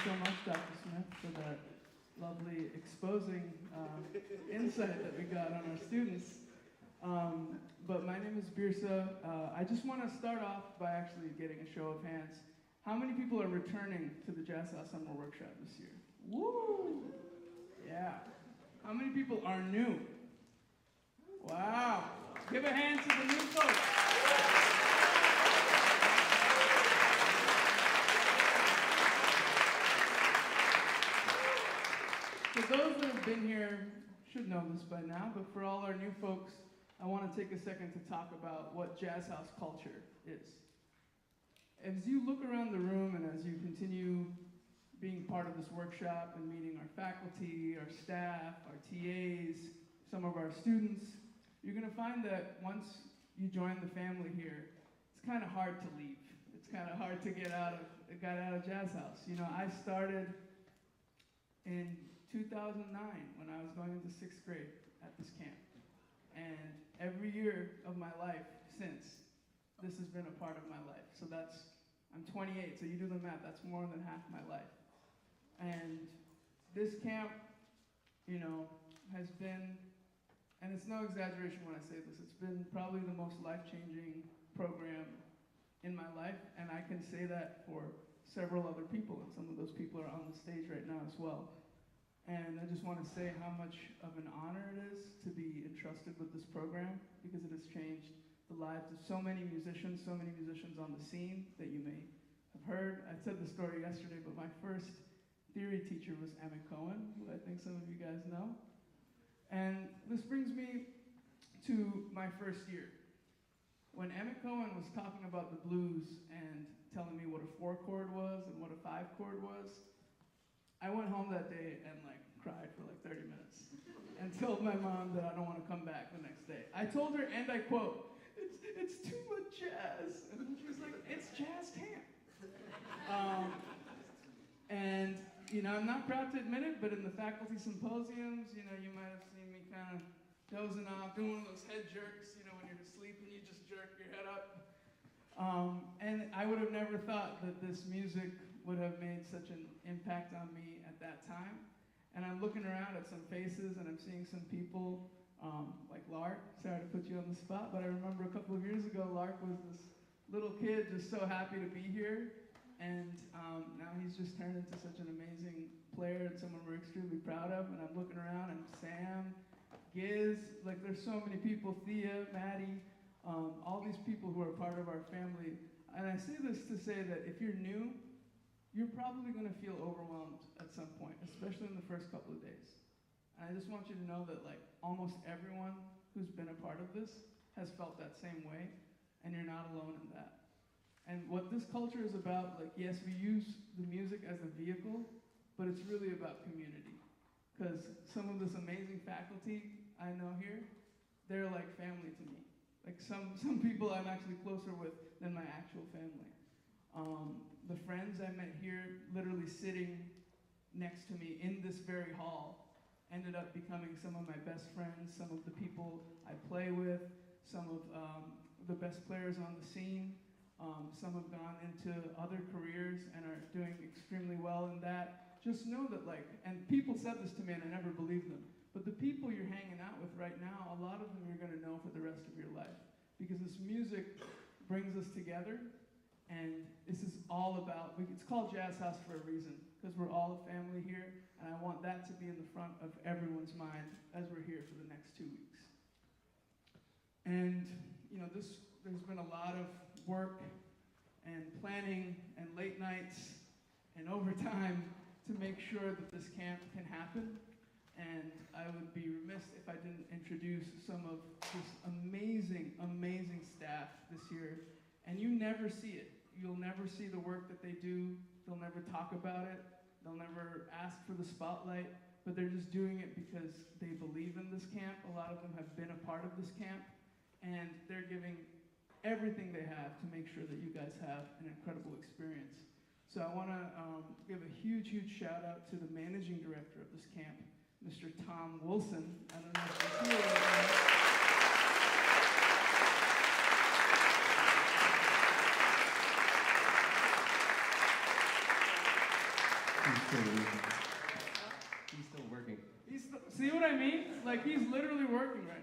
so much, Dr. Smith, for that lovely exposing insight that we got on our students. But my name is Birsa. I just want to start off by actually getting a show of hands. How many people are returning to the Jazz House Summer Workshop this year? Woo! Yeah. How many people are new? Wow. Give a hand to the new folks. For those that have been here, should know this by now, but for all our new folks, I want to take a second to talk about what Jazz House culture is. As you look around the room and as you continue being part of this workshop and meeting our faculty, our staff, our TAs, some of our students, you're going to find that once you join the family here, it's kind of hard to leave. It's kind of hard to get out of Jazz House. You know, I started in 2009 when I was going into 6th grade at this camp. And every year of my life since, this has been a part of my life. So I'm 28, so you do the math, that's more than half my life. And this camp, you know, has been, and it's no exaggeration when I say this, it's been probably the most life-changing program in my life, and I can say that for several other people, and some of those people are on the stage right now as well. And I just want to say how much of an honor it is to be entrusted with this program, because it has changed the lives of so many musicians on the scene that you may have heard. I said the story yesterday, but my first theory teacher was Emmett Cohen, who I think some of you guys know. And this brings me to my first year. When Emmett Cohen was talking about the blues and telling me what a 4-chord was and what a 5-chord was, I went home that day and cried for 30 minutes and told my mom that I don't want to come back the next day. I told her, and I quote, it's too much jazz. And she was like, it's jazz camp. And, you know, I'm not proud to admit it, but in the faculty symposiums, you know, you might have seen me kind of dozing off, doing one of those head jerks, you know, when you're asleep and you just jerk your head up. And I would have never thought that this music would have made such an impact on me at that time. And I'm looking around at some faces and I'm seeing some people like Lark. Sorry to put you on the spot, but I remember a couple of years ago, Lark was this little kid just so happy to be here. And now he's just turned into such an amazing player and someone we're extremely proud of. And I'm looking around and Sam, Giz, there's so many people, Thea, Maddie, all these people who are part of our family. And I say this to say that if you're new, you're probably going to feel overwhelmed at some point, especially in the first couple of days. And I just want you to know that almost everyone who's been a part of this has felt that same way, and you're not alone in that. And what this culture is about, yes, we use the music as a vehicle, but it's really about community. Because some of this amazing faculty I know here, they're like family to me. Some people I'm actually closer with than my actual family. The friends I met here, literally sitting next to me in this very hall, ended up becoming some of my best friends, some of the people I play with, some of the best players on the scene. Some have gone into other careers and are doing extremely well in that. Just know that and people said this to me and I never believed them, but the people you're hanging out with right now, a lot of them you're going to know for the rest of your life, because this music brings us together. And this is all about, it's called Jazz House for a reason, because we're all a family here, and I want that to be in the front of everyone's mind as we're here for the next 2 weeks. And, you know, there's been a lot of work and planning and late nights and overtime to make sure that this camp can happen. And I would be remiss if I didn't introduce some of this amazing, amazing staff this year. And you never see it. You'll never see the work that they do. They'll never talk about it. They'll never ask for the spotlight, but they're just doing it because they believe in this camp. A lot of them have been a part of this camp, and they're giving everything they have to make sure that you guys have an incredible experience. So I want to give a huge, huge shout out to the managing director of this camp, Mr. Tom Wilson. I don't know if you're here right now. He's still working. See what I mean? Like, he's literally working right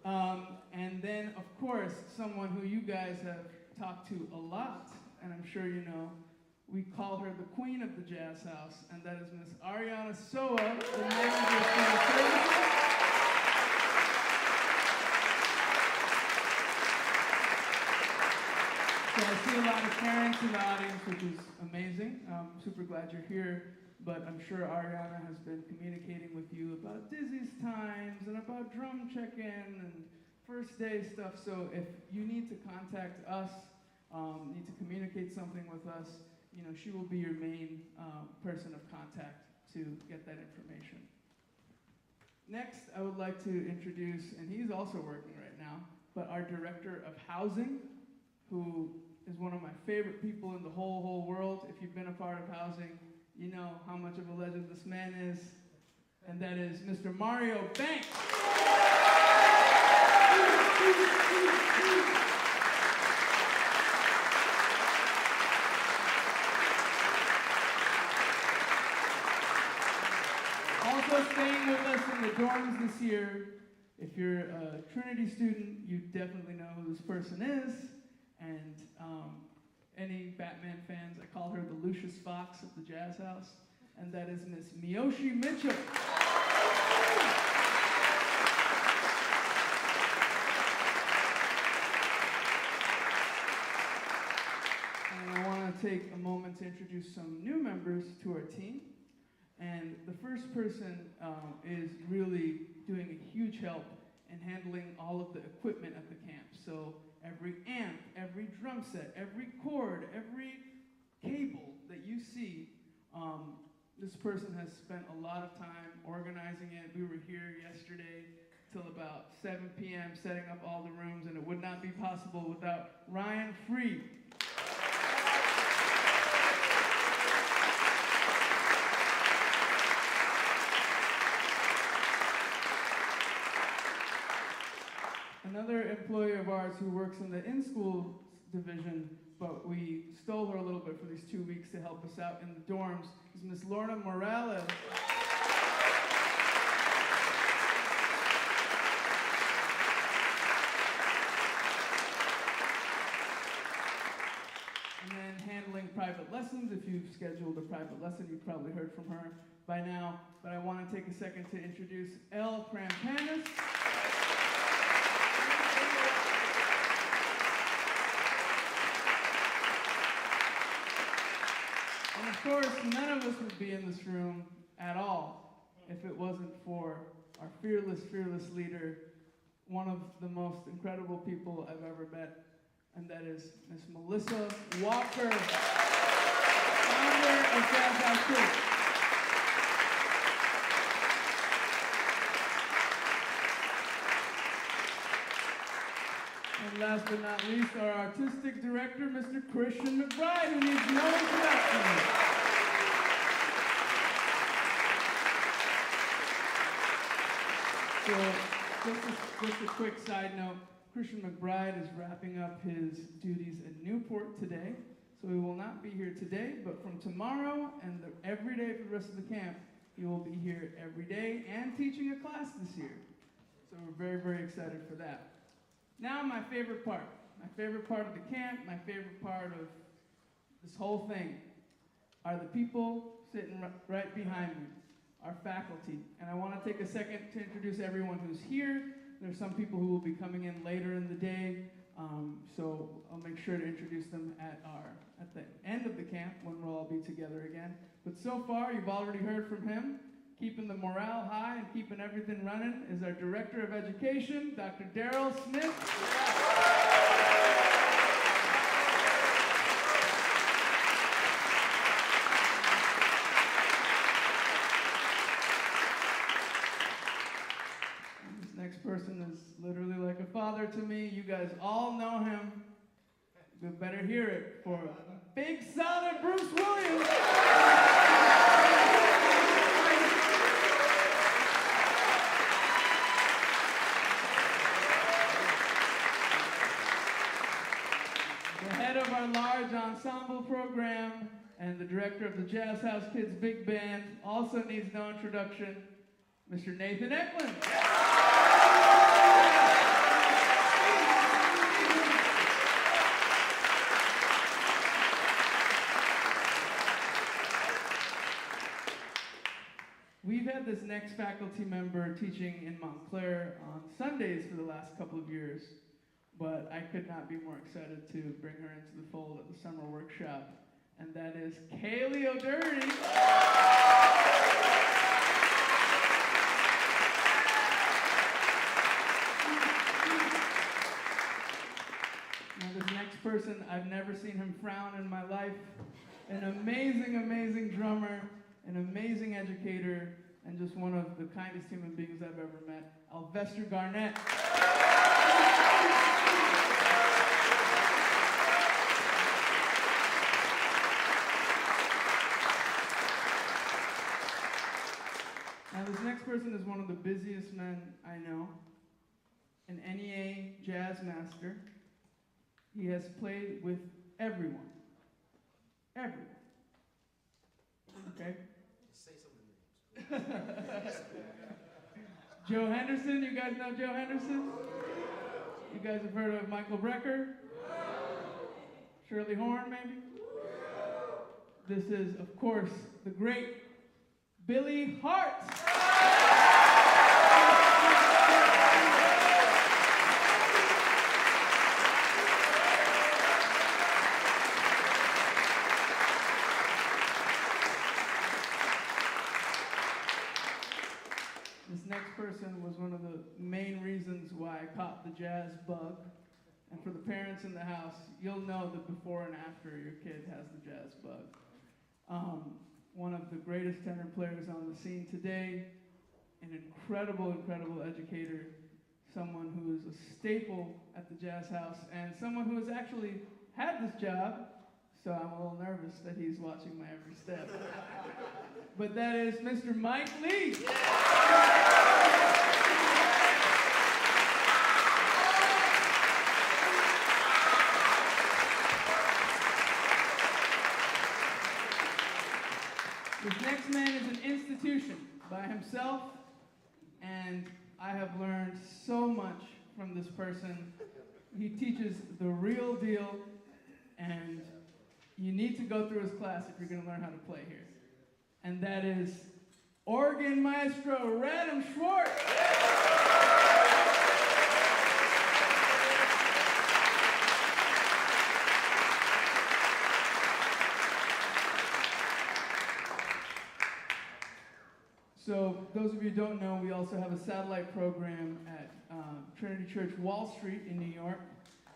now. Okay. And then, of course, someone who you guys have talked to a lot, and I'm sure you know, we call her the queen of the Jazz House, and that is Miss Ariana Soa, the manager of Student Services. So I see a lot of parents in the audience, which is amazing. I'm super glad you're here, but I'm sure Ariana has been communicating with you about Dizzy's times and about drum check-in and first day stuff. So if you need to contact us, need to communicate something with us, you know, she will be your main person of contact to get that information. Next, I would like to introduce, and he's also working right now, but our Director of Housing, who is one of my favorite people in the whole world. If you've been a part of housing, you know how much of a legend this man is, and that is Mr. Mario Banks. Also staying with us in the dorms this year, if you're a Trinity student, you definitely know who this person is. And any Batman fans, I call her the Lucius Fox of the Jazz House, and that is Miss Miyoshi Mitchell. And I want to take a moment to introduce some new members to our team. And the first person is really doing a huge help in handling all of the equipment at the camp. So every amp, every drum set, every cord, every cable that you see, this person has spent a lot of time organizing it. We were here yesterday till about 7 p.m. setting up all the rooms, and it would not be possible without Ryan Free. Another employee of ours who works in the in-school division, but we stole her a little bit for these 2 weeks to help us out in the dorms, is Miss Lorna Morales. And then handling private lessons. If you've scheduled a private lesson, you've probably heard from her by now. But I want to take a second to introduce Elle Krampanis. And of course, none of us would be in this room at all if it wasn't for our fearless leader, one of the most incredible people I've ever met, and that is Miss Melissa Walker, founder of Jazz House Church. And last but not least, our artistic director, Mr. Christian McBride, who needs no introduction. So, just a quick side note, Christian McBride is wrapping up his duties at Newport today, so he will not be here today, but from tomorrow and every day for the rest of the camp, he will be here every day and teaching a class this year. So we're very excited for that. Now my favorite part of the camp, my favorite part of this whole thing are the people sitting right behind me, our faculty. And I want to take a second to introduce everyone who's here. There's some people who will be coming in later in the day, so I'll make sure to introduce them at the end of the camp when we'll all be together again. But so far, you've already heard from him. Keeping the morale high and keeping everything running is our Director of Education, Dr. Daryl Smith. This next person is literally like a father to me. You guys all know him. You better hear it for big, solid Bruce Williams. Of our large ensemble program and the director of the Jazz House Kids Big Band, also needs no introduction, Mr. Nathan Eklund. We've had this next faculty member teaching in Montclair on Sundays for the last couple of years, but I could not be more excited to bring her into the fold at the summer workshop, and that is Kaylee O'Doherty. Now this next person, I've never seen him frown in my life. An amazing, amazing drummer, an amazing educator, and just one of the kindest human beings I've ever met, Alvester Garnett. Now this next person is one of the busiest men I know, an NEA jazz master. He has played with everyone. Everyone. Okay? Say some of the names. Joe Henderson, you guys know Joe Henderson? You guys have heard of Michael Brecker? Shirley Horn, maybe? This is, of course, the great Billy Hart. This next person was one of the main reasons why I caught the jazz bug. And for the parents in the house, you'll know that before and after your kid has the jazz bug. One of the greatest tenor players on the scene today, an incredible, incredible educator, someone who is a staple at the Jazz House, and someone who has actually had this job, so I'm a little nervous that he's watching my every step. But that is Mr. Mike Lee. This next man is an institution by himself, and I have learned so much from this person. He teaches the real deal, and you need to go through his class if you're going to learn how to play here. And that is organ maestro Radham Schwartz. So those of you who don't know, we also have a satellite program at Trinity Church, Wall Street in New York.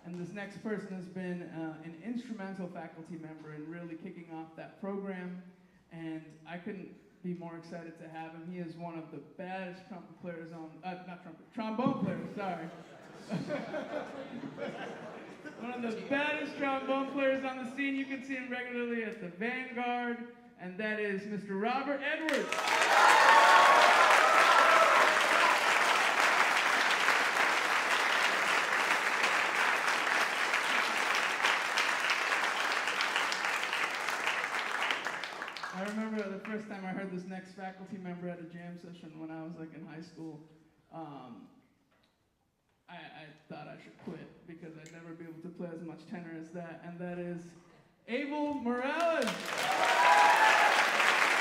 And this next person has been an instrumental faculty member in really kicking off that program. And I couldn't be more excited to have him. He is one of the baddest trumpet players on, trombone players, sorry. One of the baddest trombone players on the scene. You can see him regularly at the Vanguard, and that is Mr. Robert Edwards. I remember the first time I heard this next faculty member at a jam session when I was like in high school. I thought I should quit because I'd never be able to play as much tenor as that, and that is Abel Morales.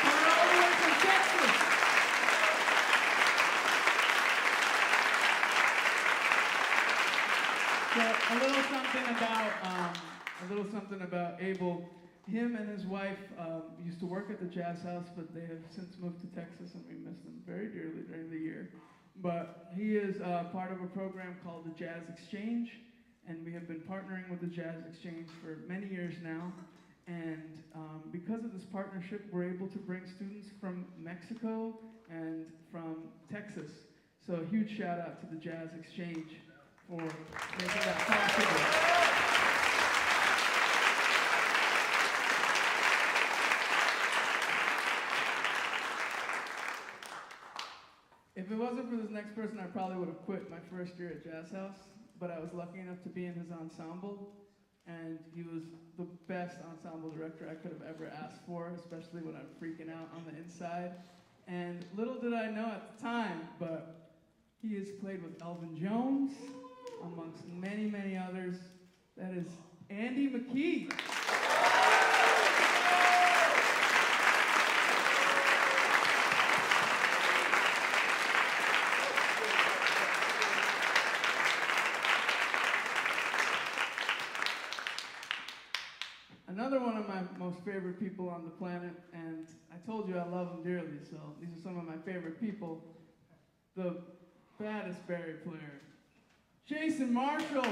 All the way from Texas. So a little something about Abel. Him and his wife used to work at the Jazz House, but they have since moved to Texas, and we miss them very dearly during the year. But he is part of a program called the Jazz Exchange, and we have been partnering with the Jazz Exchange for many years now. And because of this partnership, we're able to bring students from Mexico and from Texas. So a huge shout out to the Jazz Exchange for making that possible. If it wasn't for this next person, I probably would have quit my first year at Jazz House, but I was lucky enough to be in his ensemble, and he was the best ensemble director I could have ever asked for, especially when I'm freaking out on the inside. And little did I know at the time, but he has played with Elvin Jones, amongst many, many others. That is Andy McKee. Another one of my most favorite people on the planet, and I told you I love them dearly, so these are some of my favorite people. The baddest Barry player, Jason Marshall.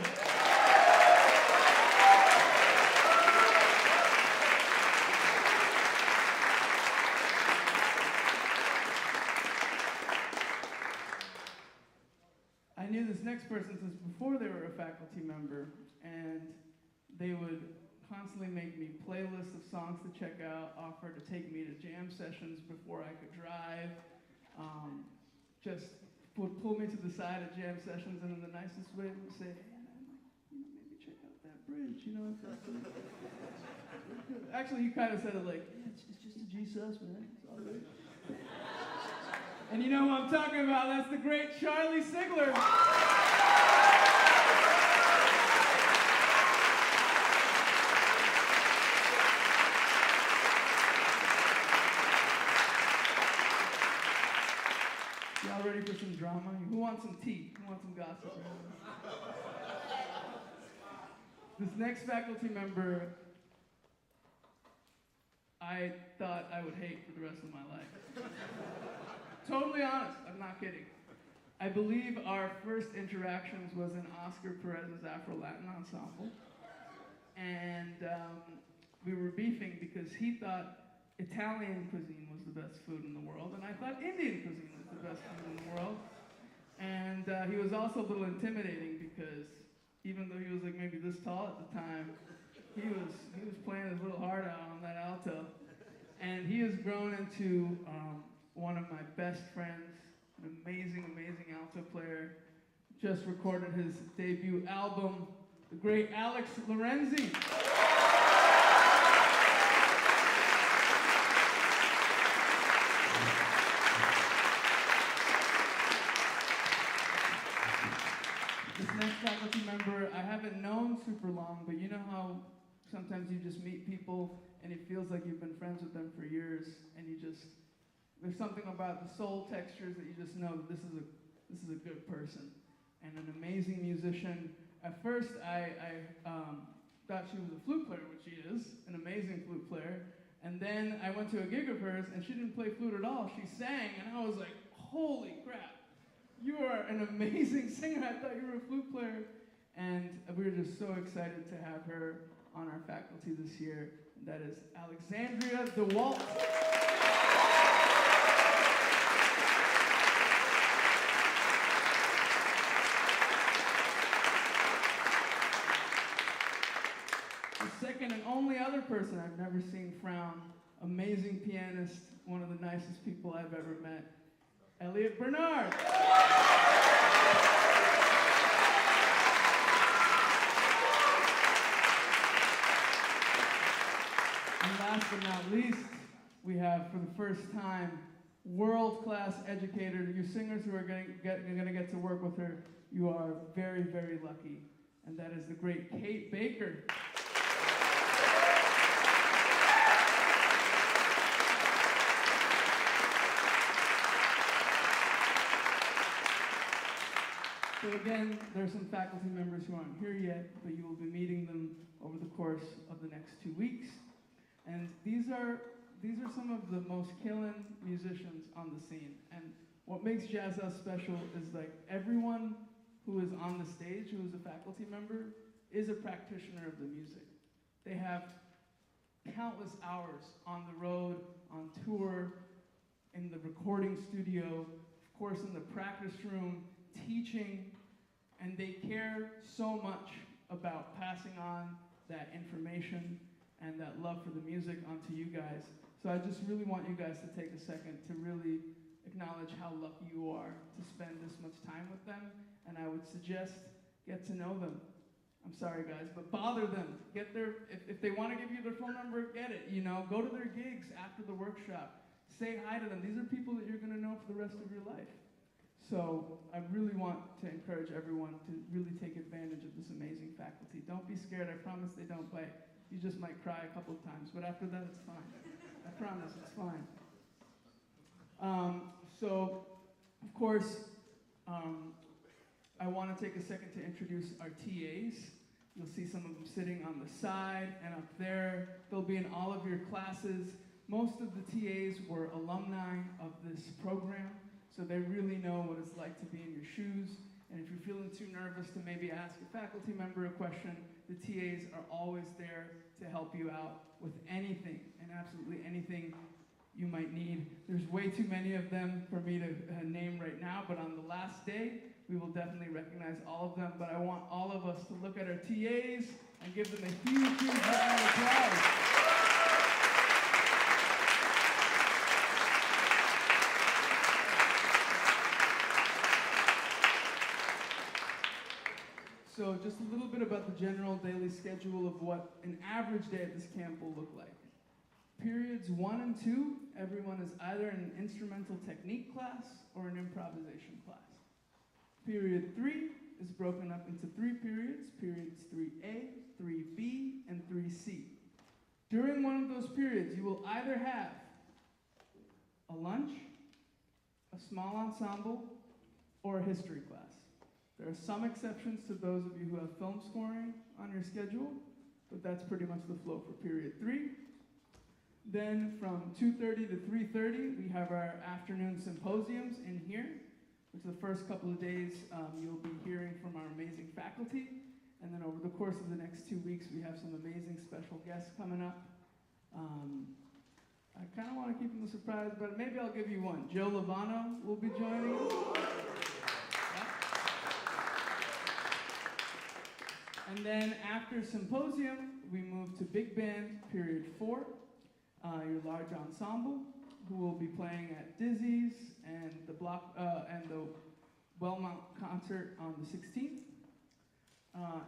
I knew this next person since before they were a faculty member, and they would constantly make me playlists of songs to check out, offer to take me to jam sessions before I could drive, just would pull me to the side at jam sessions, and in the nicest way would say, hey, man, maybe check out that bridge, if that's Actually, he kind of said it like, yeah, it's just a G sus, man, it's all good. And you know who I'm talking about, that's the great Charlie Sigler. Y'all ready for some drama? Who wants some tea? Who wants some gossip? This next faculty member, I thought I would hate for the rest of my life. Totally honest, I'm not kidding. I believe our first interactions was in Oscar Perez's Afro-Latin ensemble. And we were beefing because he thought Italian cuisine was the best food in the world, and I thought Indian cuisine was the best food in the world. And he was also a little intimidating because even though he was like maybe this tall at the time, he was playing his little heart out on that alto. And he has grown into one of my best friends, an amazing, amazing alto player. Just recorded his debut album, the great Alex Lorenzi. This next faculty member, I haven't known super long, but you know how sometimes you just meet people and it feels like you've been friends with them for years, and there's something about the soul textures that you just know that this is a good person and an amazing musician. At first, I thought she was a flute player, which she is, an amazing flute player. And then I went to a gig of hers, and she didn't play flute at all. She sang, and I was like, holy crap. You are an amazing singer. I thought you were a flute player. And we were just so excited to have her on our faculty this year. And that is Alexandria DeWalt. The second and only other person I've never seen frown, amazing pianist, one of the nicest people I've ever met, Elliot Bernard. And last but not least, we have, for the first time, world-class educator. You singers who are going to get to work with her, you are very, very lucky. And that is the great Kate Baker. So again, there are some faculty members who aren't here yet, but you will be meeting them over the course of the next 2 weeks. And these are some of the most killing musicians on the scene. And what makes Jazz House special is like everyone who is on the stage, who is a faculty member, is a practitioner of the music. They have countless hours on the road, on tour, in the recording studio, of course in the practice room, teaching, and they care so much about passing on that information and that love for the music onto you guys. So I just really want you guys to take a second to really acknowledge how lucky you are to spend this much time with them, and I would suggest get to know them. I'm sorry, guys, but bother them. Get their, if they want to give you their phone number, get it. You know, go to their gigs after the workshop. Say hi to them. These are people that you're going to know for the rest of your life. So I really want to encourage everyone to really take advantage of this amazing faculty. Don't be scared. I promise they don't bite. You just might cry a couple of times, but after that, it's fine. I promise, it's fine. So, of course, I want to take a second to introduce our TAs. You'll see some of them sitting on the side and up there. They'll be in all of your classes. Most of the TAs were alumni of this program, so they really know what it's like to be in your shoes. And if you're feeling too nervous to maybe ask a faculty member a question, the TAs are always there to help you out with anything and absolutely anything you might need. There's way too many of them for me to name right now, but on the last day, we will definitely recognize all of them. But I want all of us to look at our TAs and give them a huge, huge round of applause. So just a little bit about the general daily schedule of what an average day at this camp will look like. Periods 1 and 2, everyone is either in an instrumental technique class or an improvisation class. Period 3 is broken up into 3 periods, periods 3A, 3B, and 3C. During one of those periods, you will either have a lunch, a small ensemble, or a history class. There are some exceptions to those of you who have film scoring on your schedule, but that's pretty much the flow for period 3. Then from 2:30 to 3:30, we have our afternoon symposiums in here, which the first couple of days you'll be hearing from our amazing faculty. And then over the course of the next 2 weeks, we have some amazing special guests coming up. I kind of want to keep them a surprise, but maybe I'll give you one. Joe Lovano will be joining us. And then after symposium, we move to big band, period 4, your large ensemble, who will be playing at Dizzy's and the Wellmont concert on the 16th.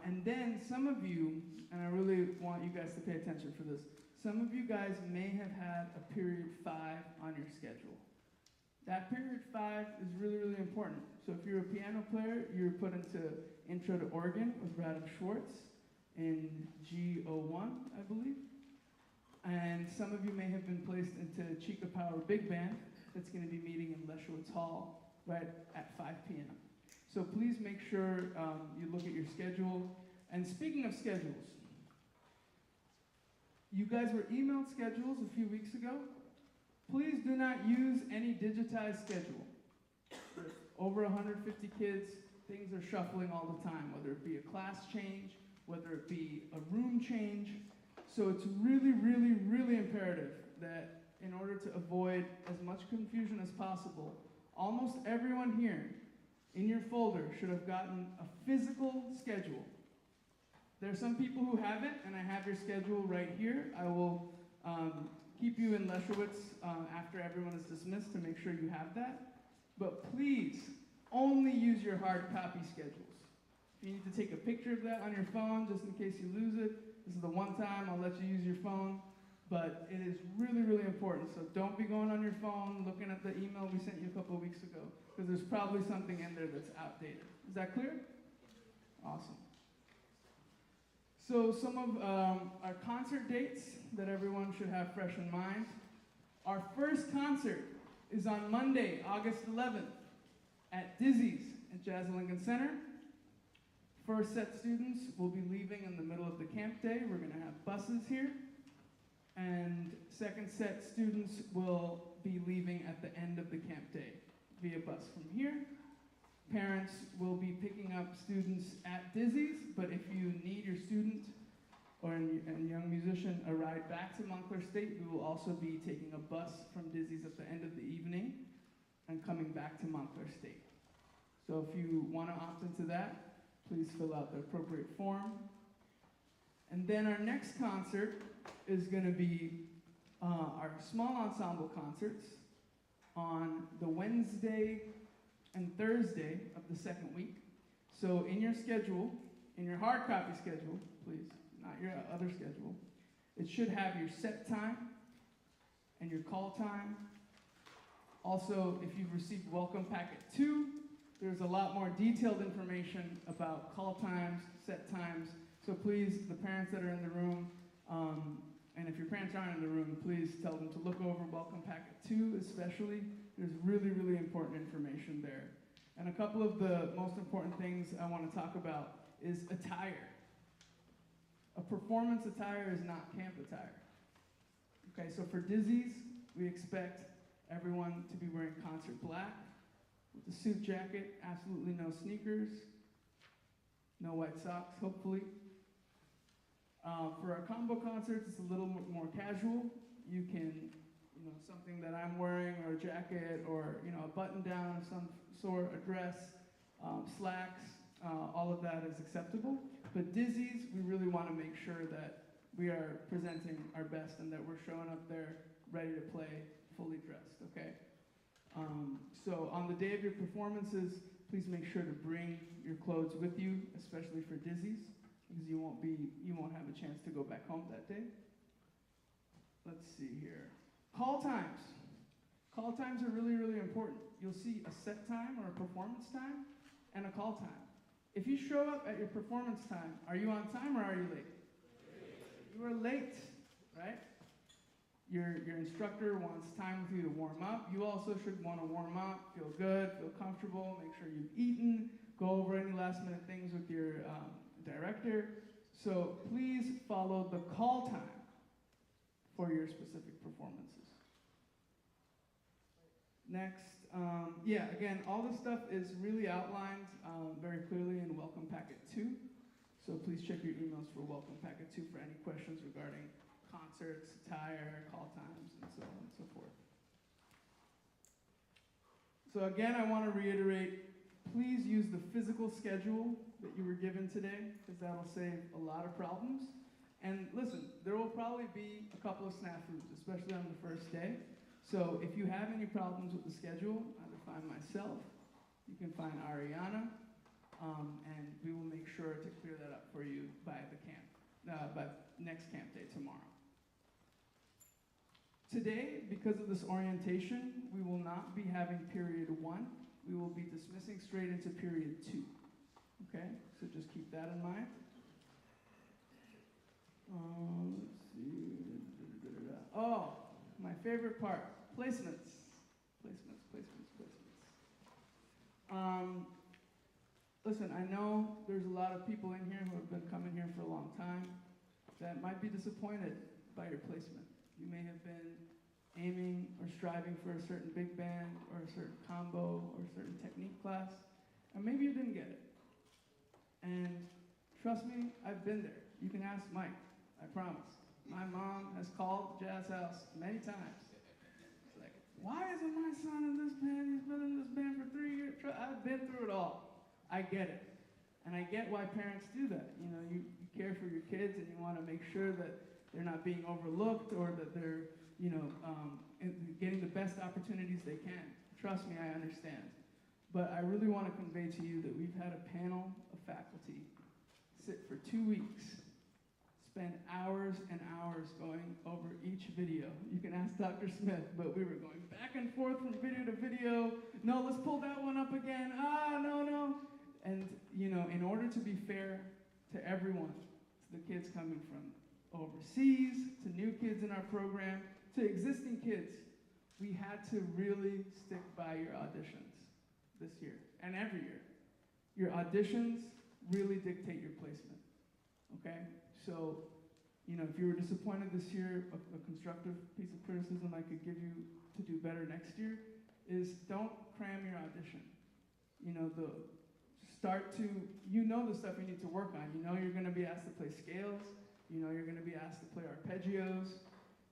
And then some of you, and I really want you guys to pay attention for this, some of you guys may have had a period 5 on your schedule. That period 5 is really, really important. So if you're a piano player, you're put into Intro to Organ with Radom Schwartz in G01, I believe. And some of you may have been placed into Chica Power Big Band that's going to be meeting in Leschwitz Hall right at 5 p.m. So please make sure you look at your schedule. And speaking of schedules, you guys were emailed schedules a few weeks ago. Please do not use any digitized schedule. With over 150 kids, things are shuffling all the time, whether it be a class change, whether it be a room change. So it's really, really, really imperative that in order to avoid as much confusion as possible, almost everyone here in your folder should have gotten a physical schedule. There are some people who haven't, and I have your schedule right here. I will keep you in Leschwitz after everyone is dismissed to make sure you have that. But please, only use your hard copy schedules. If you need to take a picture of that on your phone, just in case you lose it, this is the one time I'll let you use your phone. But it is really, really important. So don't be going on your phone looking at the email we sent you a couple of weeks ago, because there's probably something in there that's outdated. Is that clear? Awesome. So some of our concert dates that everyone should have fresh in mind. Our first concert is on Monday, August 11th at Dizzy's at Jazz Lincoln Center. First set students will be leaving in the middle of the camp day. We're going to have buses here. And second set students will be leaving at the end of the camp day via bus from here. Parents will be picking up students at Dizzy's, but if you need your student or a young musician a ride back to Montclair State, we will also be taking a bus from Dizzy's at the end of the evening and coming back to Montclair State. So if you want to opt into that, please fill out the appropriate form. And then our next concert is going to be our small ensemble concerts on the Wednesday and Thursday of the second week. So in your schedule, In your hard copy schedule, please, not your other schedule, it should have your set time and your call time. Also, if you've received Welcome Packet 2, there's a lot more detailed information about call times, set times. So please, the parents that are in the room, and if your parents aren't in the room, please tell them to look over Welcome Packet 2 especially. There's really, really important information there. And a couple of the most important things I want to talk about is attire. A performance attire is not camp attire. Okay, so for Dizzy's, we expect everyone to be wearing concert black with a suit jacket, absolutely no sneakers, no white socks, hopefully. For our combo concerts, it's a little more casual. You can, something that I'm wearing, or a jacket, or a button down of some sort, a dress, slacks, all of that is acceptable. But Dizzy's, we really want to make sure that we are presenting our best and that we're showing up there ready to play, fully dressed, okay? So on the day of your performances, please make sure to bring your clothes with you, especially for Dizzy's, because you won't have a chance to go back home that day. Let's see here. Call times. Call times are really, really important. You'll see a set time or a performance time and a call time. If you show up at your performance time, are you on time or are you late? You are late, right? Your instructor wants time with you to warm up. You also should want to warm up, feel good, feel comfortable, make sure you've eaten, go over any last minute things with your director. So please follow the call time for your specific performances. Next, again, all this stuff is really outlined very clearly in Welcome Packet 2. So please check your emails for Welcome Packet 2 for any questions regarding concerts, attire, call times, and so on and so forth. So again, I want to reiterate, please use the physical schedule that you were given today, because that'll save a lot of problems. And listen, there will probably be a couple of snafus, especially on the first day. So if you have any problems with the schedule, either find myself, you can find Ariana, and we will make sure to clear that up for you by by next camp day tomorrow. Today, because of this orientation, we will not be having period 1. We will be dismissing straight into period 2. Okay, so just keep that in mind. Let's see. Oh, my favorite part, placements. Listen, I know there's a lot of people in here who have been coming here for a long time that might be disappointed by your placement. You may have been aiming or striving for a certain big band or a certain combo or a certain technique class, and maybe you didn't get it. And trust me, I've been there. You can ask Mike, I promise. My mom has called the Jazz House many times. It's like, why isn't my son in this band? He's been in this band for 3 years. I've been through it all. I get it. And I get why parents do that. You care for your kids and you want to make sure that they're not being overlooked or that they're, getting the best opportunities they can. Trust me, I understand. But I really want to convey to you that we've had a panel of faculty sit for 2 weeks, spend hours and hours going over each video. You can ask Dr. Smith, but we were going back and forth from video to video. No, let's pull that one up again. No. And, in order to be fair to everyone, to the kids coming from overseas, to new kids in our program, to existing kids, we had to really stick by your auditions this year and every year. Your auditions really dictate your placement, okay? So, if you were disappointed this year, a constructive piece of criticism I could give you to do better next year is don't cram your audition. The stuff you need to work on. You're going to be asked to play scales. You're going to be asked to play arpeggios.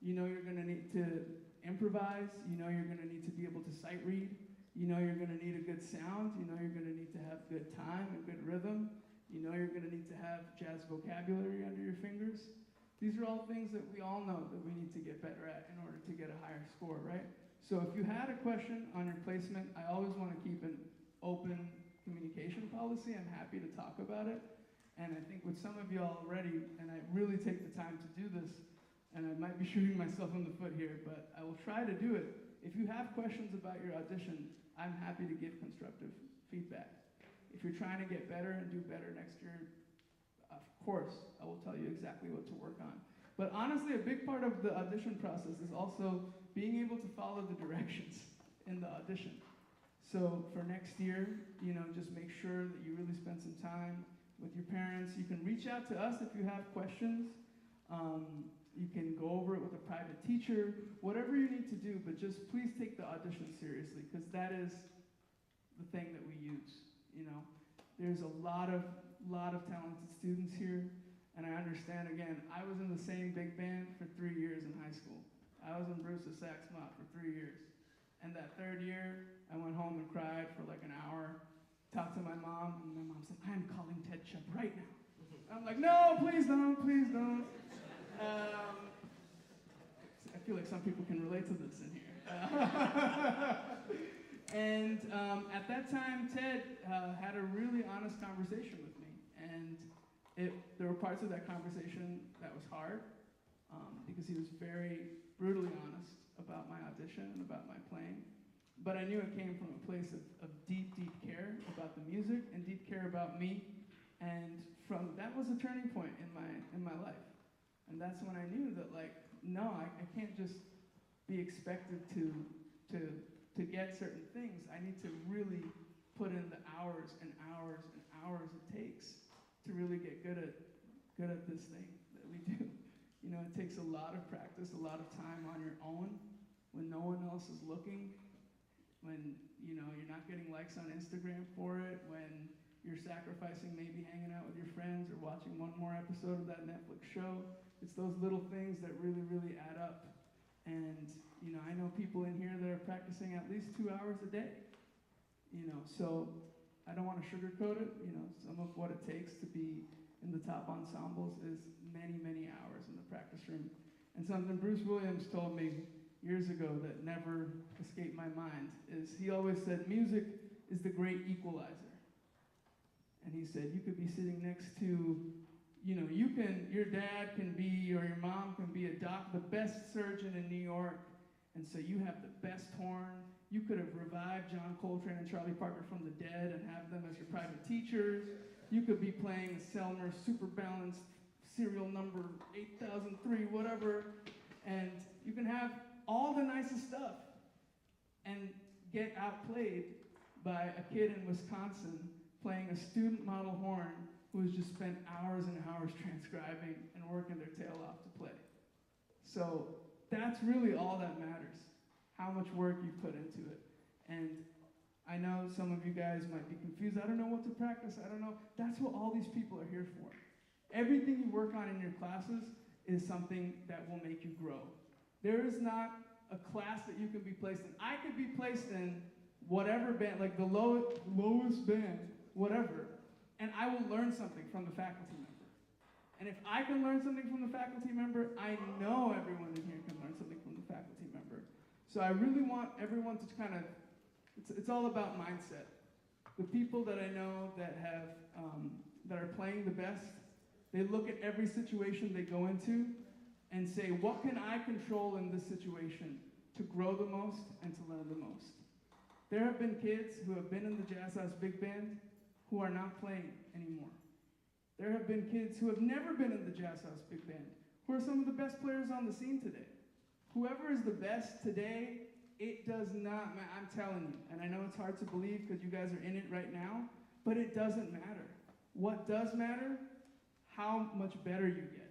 You're going to need to improvise. You're going to need to be able to sight read. You're going to need a good sound. You're going to need to have good time and good rhythm. You're going to need to have jazz vocabulary under your fingers. These are all things that we all know that we need to get better at in order to get a higher score, right? So if you had a question on your placement, I always want to keep an open communication policy. I'm happy to talk about it. And I think with some of y'all already, and I really take the time to do this, and I might be shooting myself in the foot here, but I will try to do it. If you have questions about your audition, I'm happy to give constructive feedback. If you're trying to get better and do better next year, of course, I will tell you exactly what to work on. But honestly, a big part of the audition process is also being able to follow the directions in the audition. So for next year, just make sure that you really spend some time with your parents. You can reach out to us if you have questions. You can go over it with a private teacher, whatever you need to do, but just please take the audition seriously, because that is the thing that we use. There's a lot of talented students here, and I understand, again, I was in the same big band for 3 years in high school. I was in Bruce's sax mott for 3 years. And that third year, I went home and cried for like an hour, talked to my mom, and my mom said, I'm calling Ted Chubb right now. I'm like, no, please don't, please don't. I feel like some people can relate to this in here. And at that time, Ted had a really honest conversation with me. And there were parts of that conversation that was hard, because he was very brutally honest about my audition and about my playing. But I knew it came from a place of deep, deep care about the music and deep care about me. And that was a turning point in my life. And that's when I knew that, like, no, I can't just be expected to get certain things. I need to really put in the hours and hours and hours it takes to really get good at this thing that we do. It takes a lot of practice, a lot of time on your own, when no one else is looking, when you're not getting likes on Instagram for it, when you're sacrificing maybe hanging out with your friends or watching one more episode of that Netflix show. It's those little things that really, really add up. And I know people in here that are practicing at least 2 hours a day. So I don't want to sugarcoat it. Some of what it takes to be in the top ensembles is many, many hours in the practice room. And something Bruce Williams told me years ago that never escaped my mind is he always said, music is the great equalizer. And he said, you could be sitting next to, your dad can be, or your mom can be the best surgeon in New York, and so you have the best horn. You could have revived John Coltrane and Charlie Parker from the dead and have them as your private teachers. You could be playing Selmer super balanced serial number 8003, whatever, and you can have all the nicest stuff and get outplayed by a kid in Wisconsin playing a student model horn who has just spent hours and hours transcribing and working their tail off to play. So that's really all that matters, how much work you put into it. And I know some of you guys might be confused. I don't know what to practice. I don't know. That's what all these people are here for. Everything you work on in your classes is something that will make you grow. There is not a class that you can be placed in. I could be placed in whatever band, like the lowest band, whatever, and I will learn something from the faculty member. And if I can learn something from the faculty member, I know everyone in here can learn something from the faculty member. So I really want everyone to kind of, it's all about mindset. The people that I know that are playing the best, they look at every situation they go into and say, what can I control in this situation to grow the most and to learn the most? There have been kids who have been in the Jazz House Big Band who are not playing anymore. There have been kids who have never been in the Jazz House Big Band who are some of the best players on the scene today. Whoever is the best today, it does not matter. I'm telling you, and I know it's hard to believe because you guys are in it right now, but it doesn't matter. What does matter? How much better you get.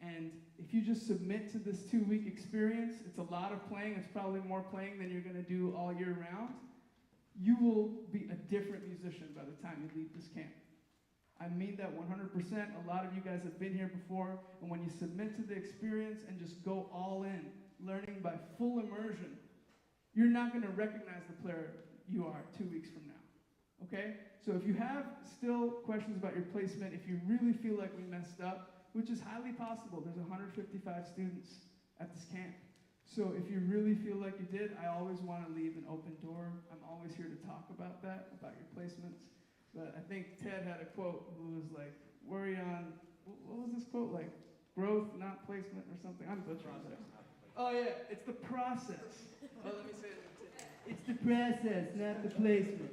And if you just submit to this 2-week experience, it's a lot of playing. It's probably more playing than you're going to do all year round. You will be a different musician by the time you leave this camp. I mean that 100%. A lot of you guys have been here before, and when you submit to the experience and just go all in, learning by full immersion, you're not going to recognize the player you are 2 weeks from now. Okay? So if you have still questions about your placement, if you really feel like we messed up, which is highly possible, there's 155 students at this camp. So if you really feel like you did, I always want to leave an open door. I'm always here to talk about that, about your placements. But I think Ted had a quote who was like, worry on, what was this quote like? Growth, not placement or something. I'm butchering that. Oh yeah, it's the process. Oh, let me say it. It's the process, not the placement.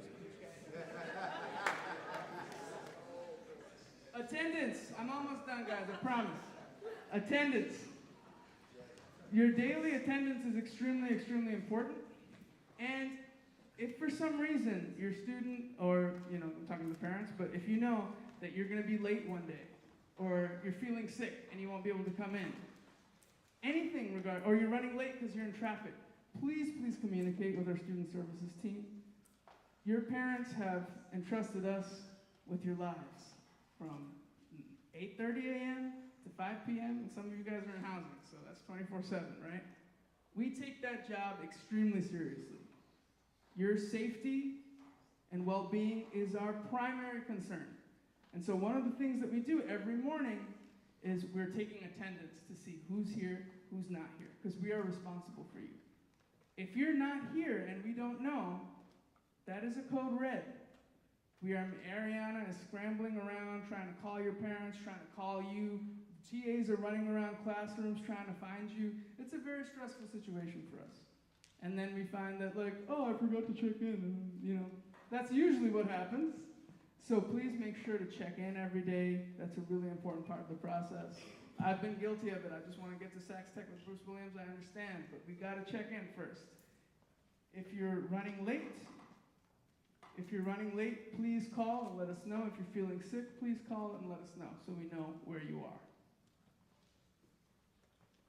Attendance. I'm almost done, guys, I promise. Attendance. Your daily attendance is extremely, extremely important. And if for some reason your student, or, I'm talking to the parents, but if you know that you're going to be late one day, or you're feeling sick and you won't be able to come in, anything or you're running late because you're in traffic, please communicate with our student services team. Your parents have entrusted us with your lives from 8:30 a.m. to 5 p.m., and some of you guys are in housing, so that's 24/7, right? We take that job extremely seriously. Your safety and well-being is our primary concern. And so one of the things that we do every morning is we're taking attendance to see who's here, who's not here, because we are responsible for you. If you're not here and we don't know, that is a code red. Ariana is scrambling around trying to call your parents, trying to call you. TAs are running around classrooms trying to find you. It's a very stressful situation for us. And then we find that I forgot to check in, and that's usually what happens. So please make sure to check in every day. That's a really important part of the process. I've been guilty of it. I just want to get to Sax Tech with Bruce Williams, I understand, but we got to check in first. If you're running late, please call and let us know. If you're feeling sick, please call and let us know so we know where you are.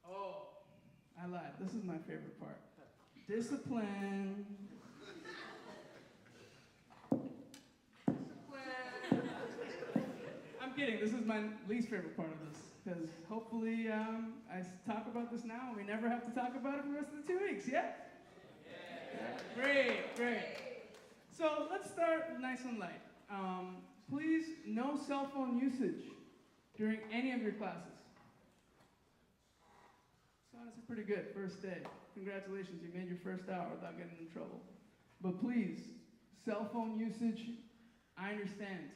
Oh, I lied. This is my favorite part. Discipline. I'm kidding. This is my least favorite part of this, because hopefully I talk about this now and we never have to talk about it for the rest of the 2 weeks, yeah? Great. So let's start nice and light. Please, no cell phone usage during any of your classes. So that's pretty good, first day. Congratulations, you made your first hour without getting in trouble. But please, cell phone usage, I understand.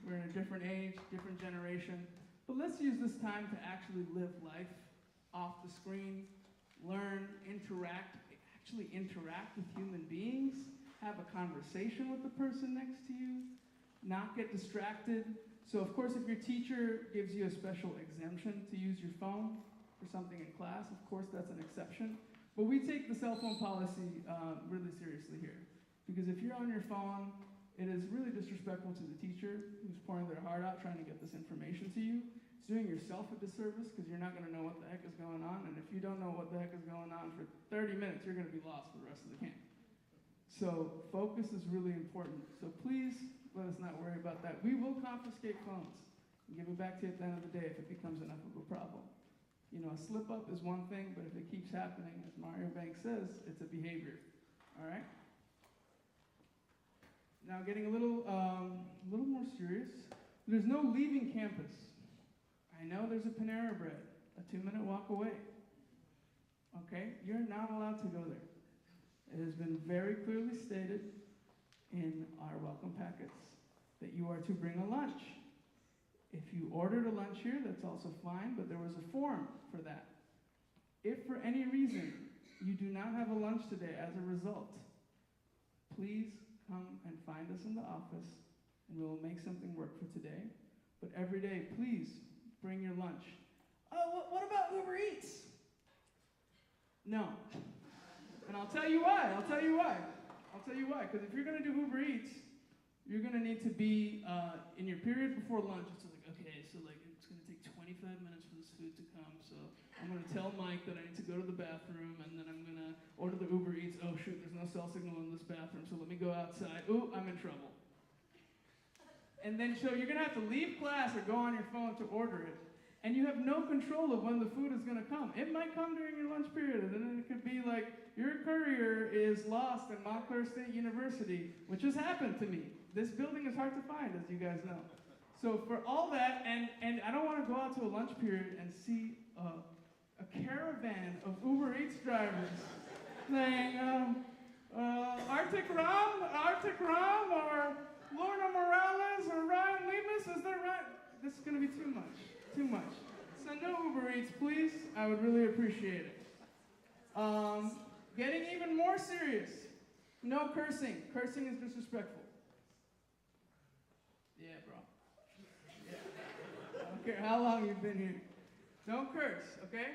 We're in a different age, different generation. But let's use this time to actually live life off the screen, learn, actually interact with human beings, have a conversation with the person next to you, not get distracted. So of course, if your teacher gives you a special exemption to use your phone for something in class, of course that's an exception. But we take the cell phone policy really seriously here. Because if you're on your phone, it is really disrespectful to the teacher who's pouring their heart out trying to get this information to you. It's doing yourself a disservice because you're not going to know what the heck is going on. And if you don't know what the heck is going on for 30 minutes, you're going to be lost for the rest of the camp. So focus is really important. So please let us not worry about that. We will confiscate phones and give it back to you at the end of the day if it becomes enough of a problem. A slip up is one thing, but if it keeps happening, as Mario Banks says, it's a behavior. All right? Now getting a little more serious. There's no leaving campus. I know there's a Panera Bread, a 2-minute walk away. Okay? You're not allowed to go there. It has been very clearly stated in our welcome packets that you are to bring a lunch. If you ordered a lunch here, that's also fine, but there was a form for that. If for any reason you do not have a lunch today as a result, please come and find us in the office and we will make something work for today. But every day, please bring your lunch. Oh, what about Uber Eats? No. And I'll tell you why. Because if you're going to do Uber Eats, you're going to need to be in your period before lunch. It's it's going to take 25 minutes for this food to come. So I'm going to tell Mike that I need to go to the bathroom, and then I'm going to order the Uber Eats. Oh, shoot, there's no cell signal in this bathroom, so let me go outside. Ooh, I'm in trouble. And then so you're going to have to leave class or go on your phone to order it. And you have no control of when the food is going to come. It might come during your lunch period, and then it could be like your courier is lost in Montclair State University, which has happened to me. This building is hard to find, as you guys know. So for all that, and I don't want to go out to a lunch period and see a caravan of Uber Eats drivers saying, Arctic Rum, or Lorna Morales, or Ryan Lemus, is that right? this is gonna be too much, too much. So no Uber Eats, please. I would really appreciate it. Getting even more serious. No cursing. Cursing is disrespectful. Yeah, bro. Yeah. I don't care how long you've been here. Don't curse, okay?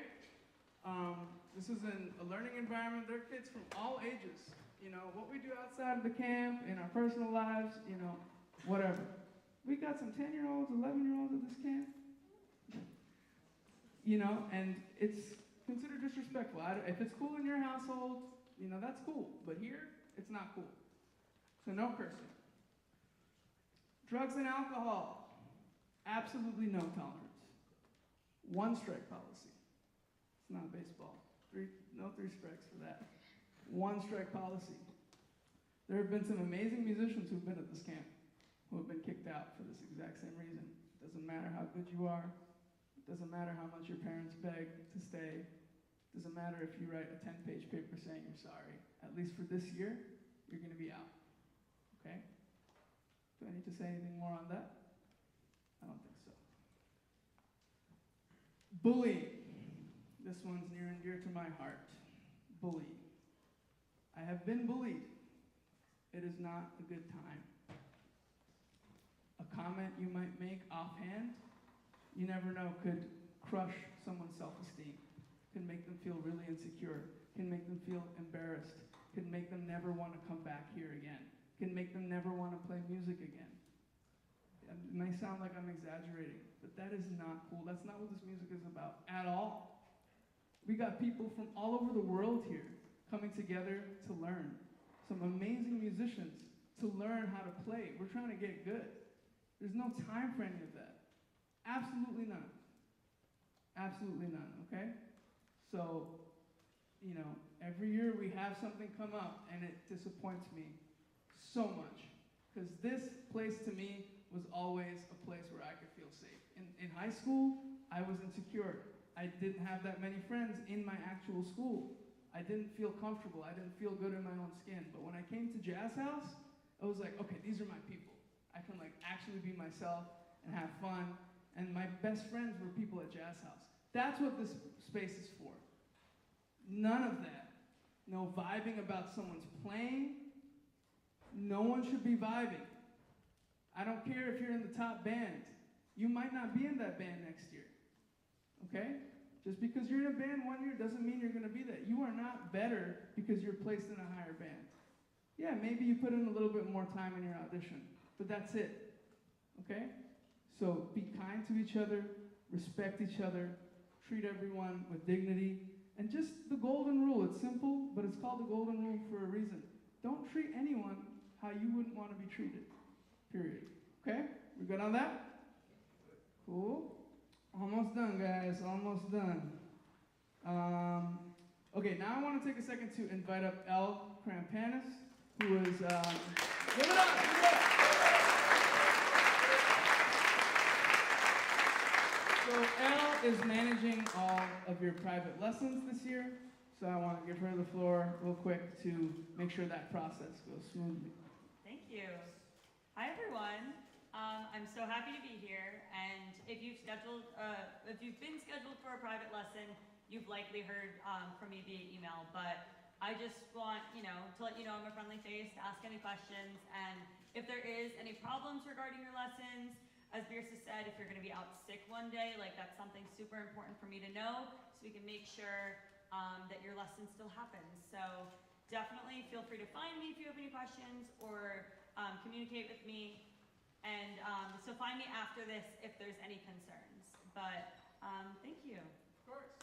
This is a learning environment. There are kids from all ages. You know, what we do outside of the camp, in our personal lives, you know, whatever. We got some 10-year-olds, 11-year-olds at this camp. You know, and it's considered disrespectful. If it's cool in your household, you know, that's cool. But here, it's not cool. So no cursing. Drugs and alcohol, absolutely no tolerance. 1 strike policy. It's not baseball. No 3 strikes for that. 1 strike policy. There have been some amazing musicians who've been at this camp who have been kicked out for this exact same reason. It doesn't matter how good you are. It doesn't matter how much your parents beg to stay. It doesn't matter if you write a 10-page paper saying you're sorry. At least for this year, you're going to be out. Okay? Do I need to say anything more on that? I don't think so. Bullying. This one's near and dear to my heart. Bullying. I have been bullied. It is not a good time. A comment you might make offhand, you never know, could crush someone's self-esteem, can make them feel really insecure, can make them feel embarrassed, can make them never want to come back here again, can make them never want to play music again. It may sound like I'm exaggerating, but that is not cool. That's not what this music is about at all. We got people from all over the world here coming together to learn. Some amazing musicians to learn how to play. We're trying to get good. There's no time for any of that. Absolutely none. Absolutely none, okay? So, you know, every year we have something come up and it disappoints me so much. Because this place to me was always a place where I could feel safe. In high school, I was insecure. I didn't have that many friends in my actual school. I didn't feel comfortable. I didn't feel good in my own skin. But when I came to Jazz House, I was like, okay, these are my people. I can like actually be myself and have fun. And my best friends were people at Jazz House. That's what this space is for. None of that. No vibing about someone's playing. No one should be vibing. I don't care if you're in the top band. You might not be in that band next year. Okay? Just because you're in a band one year doesn't mean you're going to be that. You are not better because you're placed in a higher band. Yeah, maybe you put in a little bit more time in your audition, but that's it. Okay? So be kind to each other, respect each other, treat everyone with dignity, and just the golden rule. It's simple, but it's called the golden rule for a reason. Don't treat anyone how you wouldn't want to be treated. Period. Okay? We good on that? Cool. Almost done, guys. Almost done. Okay, now I want to take a second to invite up L. Krampanis, who is... give it up! Give it up! So Elle is managing all of your private lessons this year, so I want to give her the floor real quick to make sure that process goes smoothly. Thank you. Hi everyone. I'm so happy to be here, and if you've been scheduled for a private lesson, you've likely heard from me via email, but I just want, to let you know I'm a friendly face, to ask any questions, and if there is any problems regarding your lessons, as Byrd said, if you're going to be out sick one day, that's something super important for me to know, so we can make sure that your lesson still happens. So definitely feel free to find me if you have any questions, or communicate with me. And so find me after this if there's any concerns. But thank you. Of course.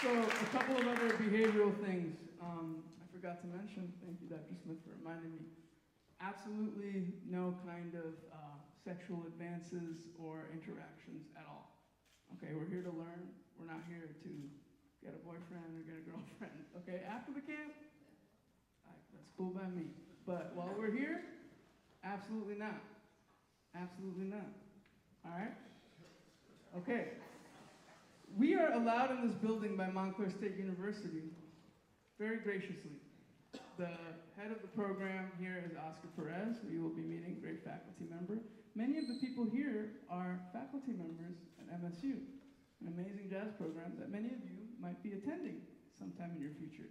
So a couple of other behavioral things I forgot to mention. Thank you, Dr. Smith, for reminding me. Absolutely no kind of sexual advances or interactions at all. Okay, we're here to learn. We're not here to get a boyfriend or get a girlfriend. Okay, after the camp, that's cool by me. But while we're here, absolutely not. Absolutely not. All right? Okay. We are allowed in this building by Montclair State University, very graciously, The head of the program here is Oscar Perez, who you will be meeting, great faculty member. Many of the people here are faculty members at MSU, an amazing jazz program that many of you might be attending sometime in your future.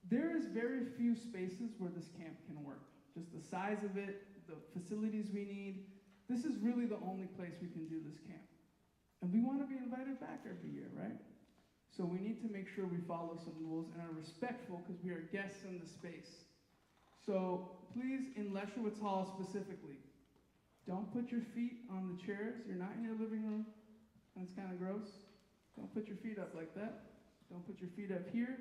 There is very few spaces where this camp can work. Just the size of it, the facilities we need. This is really the only place we can do this camp. And we want to be invited back every year, right? So we need to make sure we follow some rules and are respectful because we are guests in the space. So please, in Leschowitz Hall specifically, don't put your feet on the chairs. You're not in your living room. That's kind of gross. Don't put your feet up like that. Don't put your feet up here.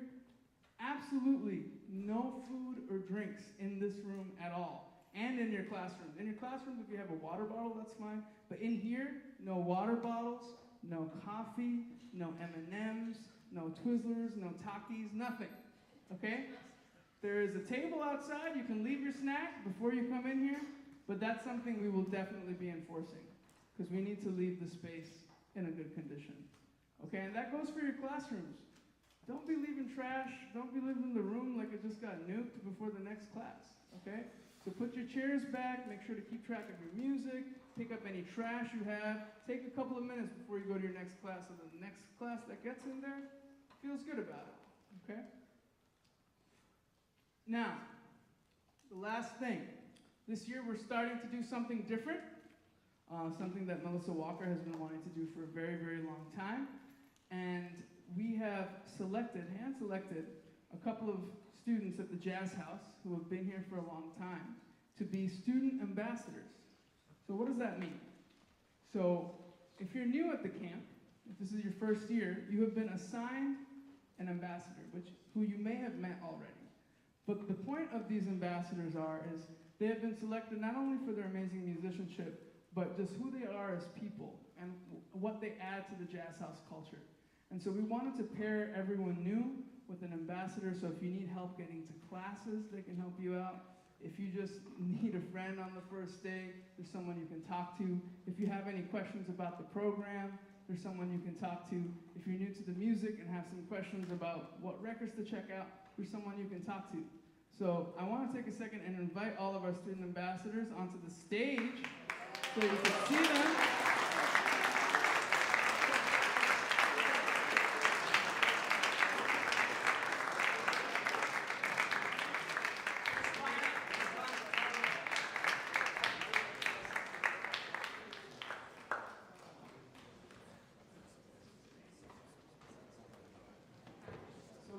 Absolutely no food or drinks in this room at all. And in your classrooms. In your classrooms, if you have a water bottle, that's fine. But in here, no water bottles, no coffee, no M&Ms, no Twizzlers, no Takis, nothing. Okay? There is a table outside. You can leave your snack before you come in here. But that's something we will definitely be enforcing. Because we need to leave the space in a good condition. Okay? And that goes for your classrooms. Don't be leaving trash. Don't be leaving the room like it just got nuked before the next class. Okay? So put your chairs back, make sure to keep track of your music, pick up any trash you have, take a couple of minutes before you go to your next class so the next class that gets in there feels good about it, okay? Now, the last thing. This year we're starting to do something different, something that Melissa Walker has been wanting to do for a very, very long time, and we have hand-selected a couple of students at the Jazz House who have been here for a long time to be student ambassadors. So what does that mean? So if you're new at the camp, if this is your first year, you have been assigned an ambassador, who you may have met already. But the point of these ambassadors is they have been selected not only for their amazing musicianship, but just who they are as people and what they add to the Jazz House culture. And so we wanted to pair everyone new with an ambassador, so if you need help getting to classes, they can help you out. If you just need a friend on the first day, there's someone you can talk to. If you have any questions about the program, there's someone you can talk to. If you're new to the music and have some questions about what records to check out, there's someone you can talk to. So I want to take a second and invite all of our student ambassadors onto the stage so you can see them.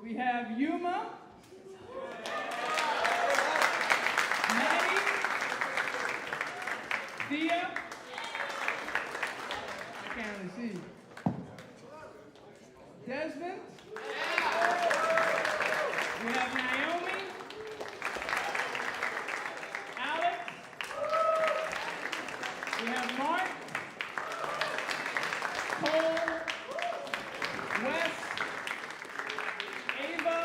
We have Yuma, Maddie, Thea, I can't really see, Desmond, we have Naomi, Alex, we have Mark, Cole, Wes, Ava,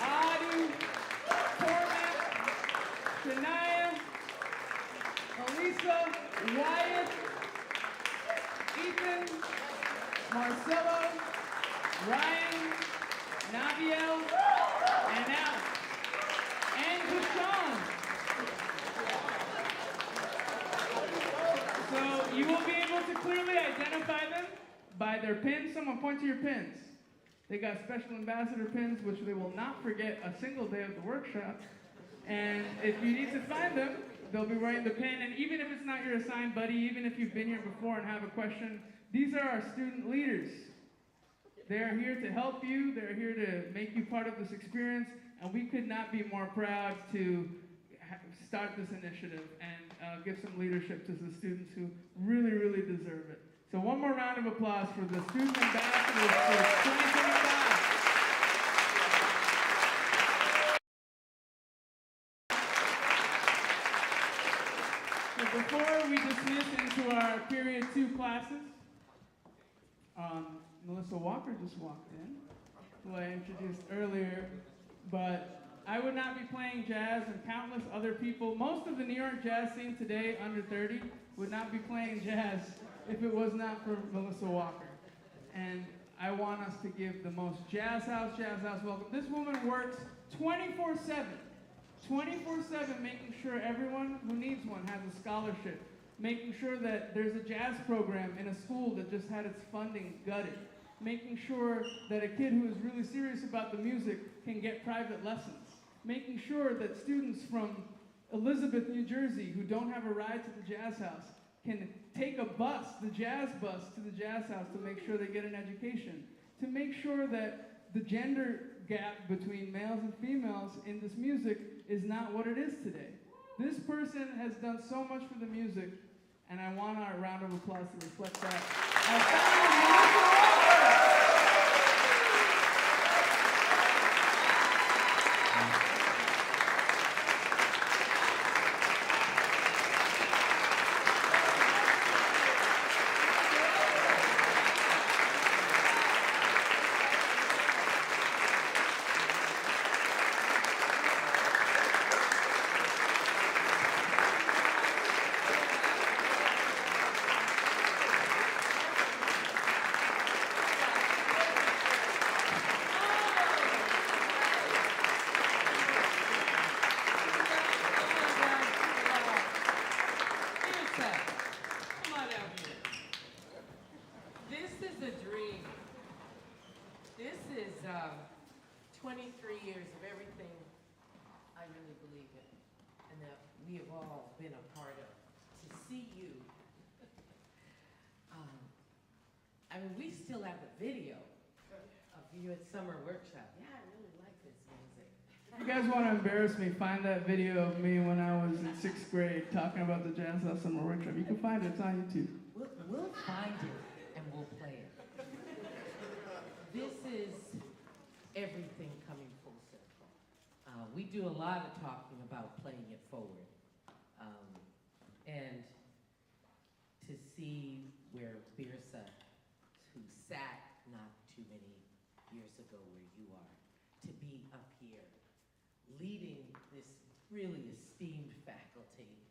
Adi, Cormac, Shania, Elisa, Wyatt, Ethan, Marcelo, Ryan, Naviel, and Alex, and Deshaun. So you will be able to clearly identify them by their pins. Someone point to your pins. They got special ambassador pins, which they will not forget a single day of the workshop. And if you need to find them, they'll be wearing the pin. And even if it's not your assigned buddy, even if you've been here before and have a question, these are our student leaders. They are here to help you. They're here to make you part of this experience. And we could not be more proud to start this initiative and give some leadership to the students who really, really deserve it. So one more round of applause for the student ambassadors for 2025. So before we dismiss into our period 2 classes, Melissa Walker just walked in, who I introduced earlier, but I would not be playing jazz, and countless other people, most of the New York jazz scene today, under 30, would not be playing jazz if it was not for Melissa Walker. And I want us to give the most jazz house welcome. This woman works 24/7. 24/7 making sure everyone who needs one has a scholarship, making sure that there's a jazz program in a school that just had its funding gutted, making sure that a kid who is really serious about the music can get private lessons, making sure that students from Elizabeth, New Jersey, who don't have a ride to the jazz house can take a bus, the jazz bus, to the jazz house to make sure they get an education, to make sure that the gender gap between males and females in this music is not what it is today. This person has done so much for the music, and I want our round of applause to reflect that. We still have the video of you at summer workshop. Yeah, I really like this music. If you guys want to embarrass me, find that video of me when I was in 6th grade talking about the Jazz House Summer Workshop. You can find it, it's on YouTube. We'll find it and we'll play it. This is everything coming full circle. We do a lot of talking about playing it forward. And to see where Birsa, who sat not too many years ago where you are, to be up here leading this really esteemed faculty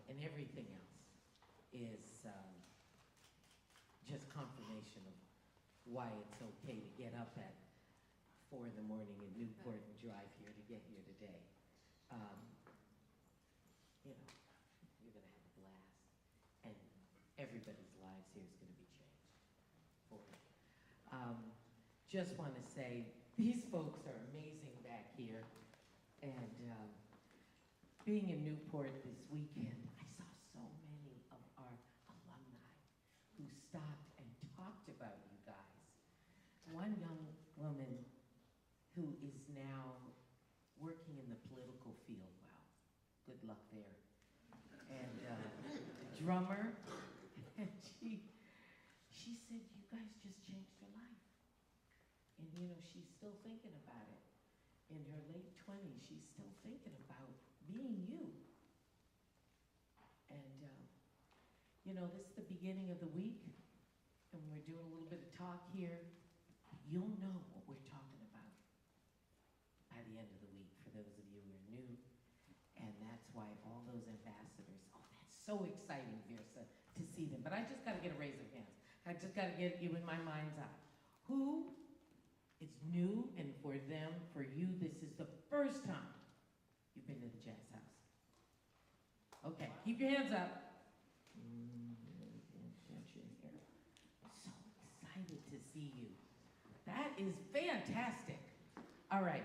and everything else is just confirmation of why it's okay to get up at 4 in the morning in Newport and drive here to get here today. You know, you're gonna have a blast and everybody's lives here is gonna be changed for it. Just want to say, these folks are amazing back here. And being in Newport this weekend, I saw so many of our alumni who stopped and talked about you guys. One young woman who is now working in the political field. Wow, good luck there. And drummer, and she said, you guys just changed her life. And you know, she's still thinking about it. In her late 20s, she's still thinking about being you. And you know, this is the beginning of the week, and we're doing a little bit of talk here. You'll know what we're talking about by the end of the week, for those of you who are new. And that's why all those ambassadors, oh, that's so exciting, Birsa, to see them. But I just gotta get a raise of hands. I just gotta get you in my mind's eye. Who is new, and for them, for you, this is the first time you've been to the Jazz House? Okay, keep your hands up. So excited to see you. That is fantastic. All right,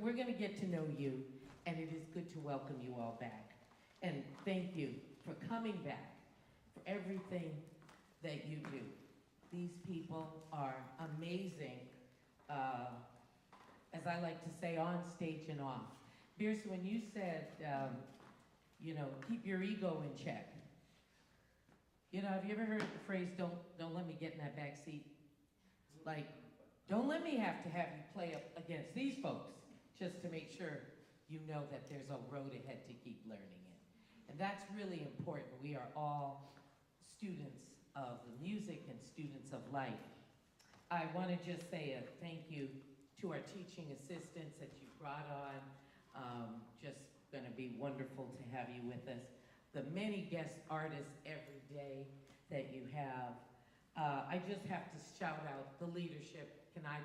we're gonna get to know you, and it is good to welcome you all back. And thank you for coming back, for everything that you do. These people are amazing, as I like to say, on stage and off. Birsa, when you said, you know, keep your ego in check. You know, have you ever heard the phrase, don't let me get in that back seat? Like, don't let me have to have you play up against these folks just to make sure you know that there's a road ahead to keep learning in. And that's really important. We are all students of the music and students of life. I want to just say a thank you to our teaching assistants that you brought on. Just going to be wonderful to have you with us. The many guest artists every day that you have. I just have to shout out the leadership. Can I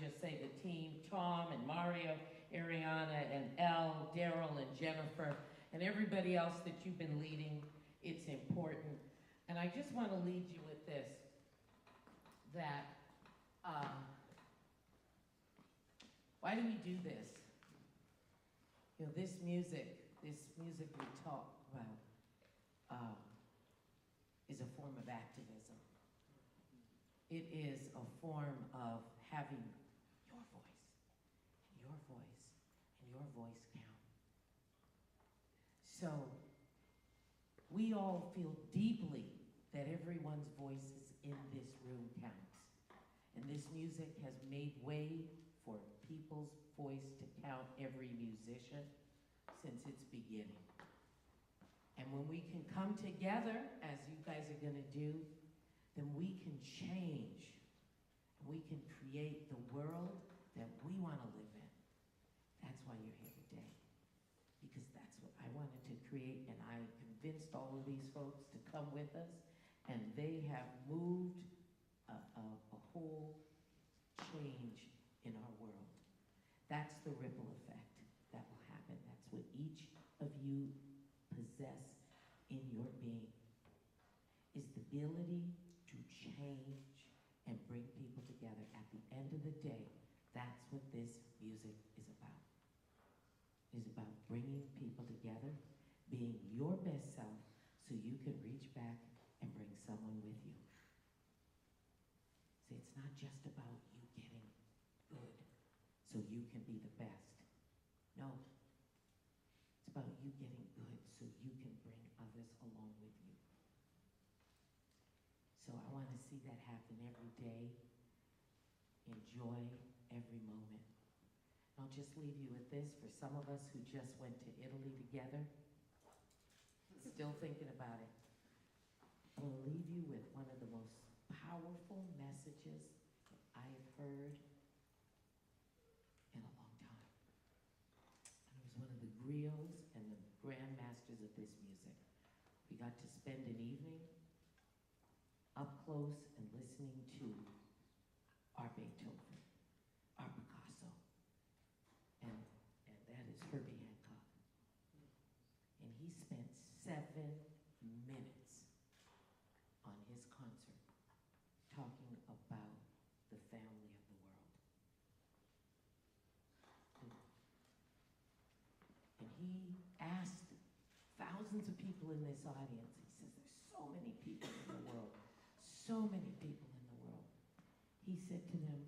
just say the team, Tom and Mario, Ariana and Elle, Daryl and Jennifer, and everybody else that you've been leading. It's important. And I just want to lead you with this, that why do we do this? You know, this music we talk about is a form of activism. It is a form of having your voice, and your voice, and your voice count. So we all feel deeply that everyone's voices in this room counts. And this music has made way for people's voice to count every musician since its beginning. And when we can come together, as you guys are gonna do, then we can change. We can create the world that we wanna live in. That's why you're here today. Because that's what I wanted to create, and I convinced all of these folks to come with us, and they have moved a whole change in our world. That's the ripple effect that will happen. That's what each of you possess in your being, is the ability to change and bring people together. At the end of the day, that's what this music is about. It's about bringing people together, being your best self, so you can reach back and bring someone with you. See, it's not just about you getting good so you can be the best. No. It's about you getting good so you can bring others along with you. So I want to see that happen every day. Enjoy every moment. I'll just leave you with this. For some of us who just went to Italy together, still thinking about it, I will leave you with one of the most powerful messages that I have heard in a long time. And it was one of the griots and the grandmasters of this music. We got to spend an evening up close and listening to our Beethoven, our Picasso, and that is Herbie Hancock. And he spent 7 minutes on his concert talking about the family of the world. And he asked thousands of people in this audience, he says, there's so many people in the world, so many people in the world. He said to them,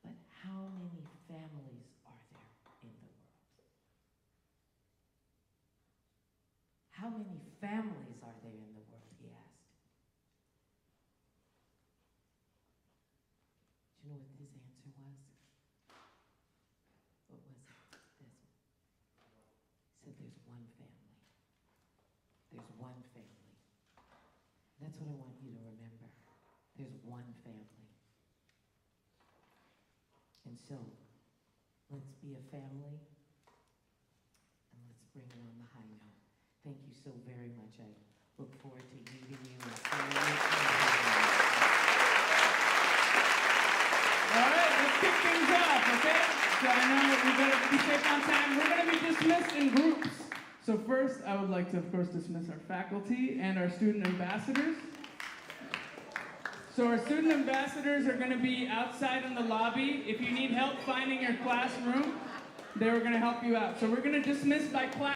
but how many families are there in the world? How many families are there in the world, he asked. Do you know what his answer was? What was it? This. He said, there's one family. There's one family. That's what I want you to remember. There's one family. And so, let's be a family, and let's bring it on the high note. Thank you so very much. I look forward to meeting you and seeing you. All right, let's kick things off, okay? So I know that we better be safe on time. We're going to be dismissed in groups. So first, I would like to, of course, dismiss our faculty and our student ambassadors. So our student ambassadors are going to be outside in the lobby. If you need help finding your classroom, they're going to help you out. So we're going to dismiss by class.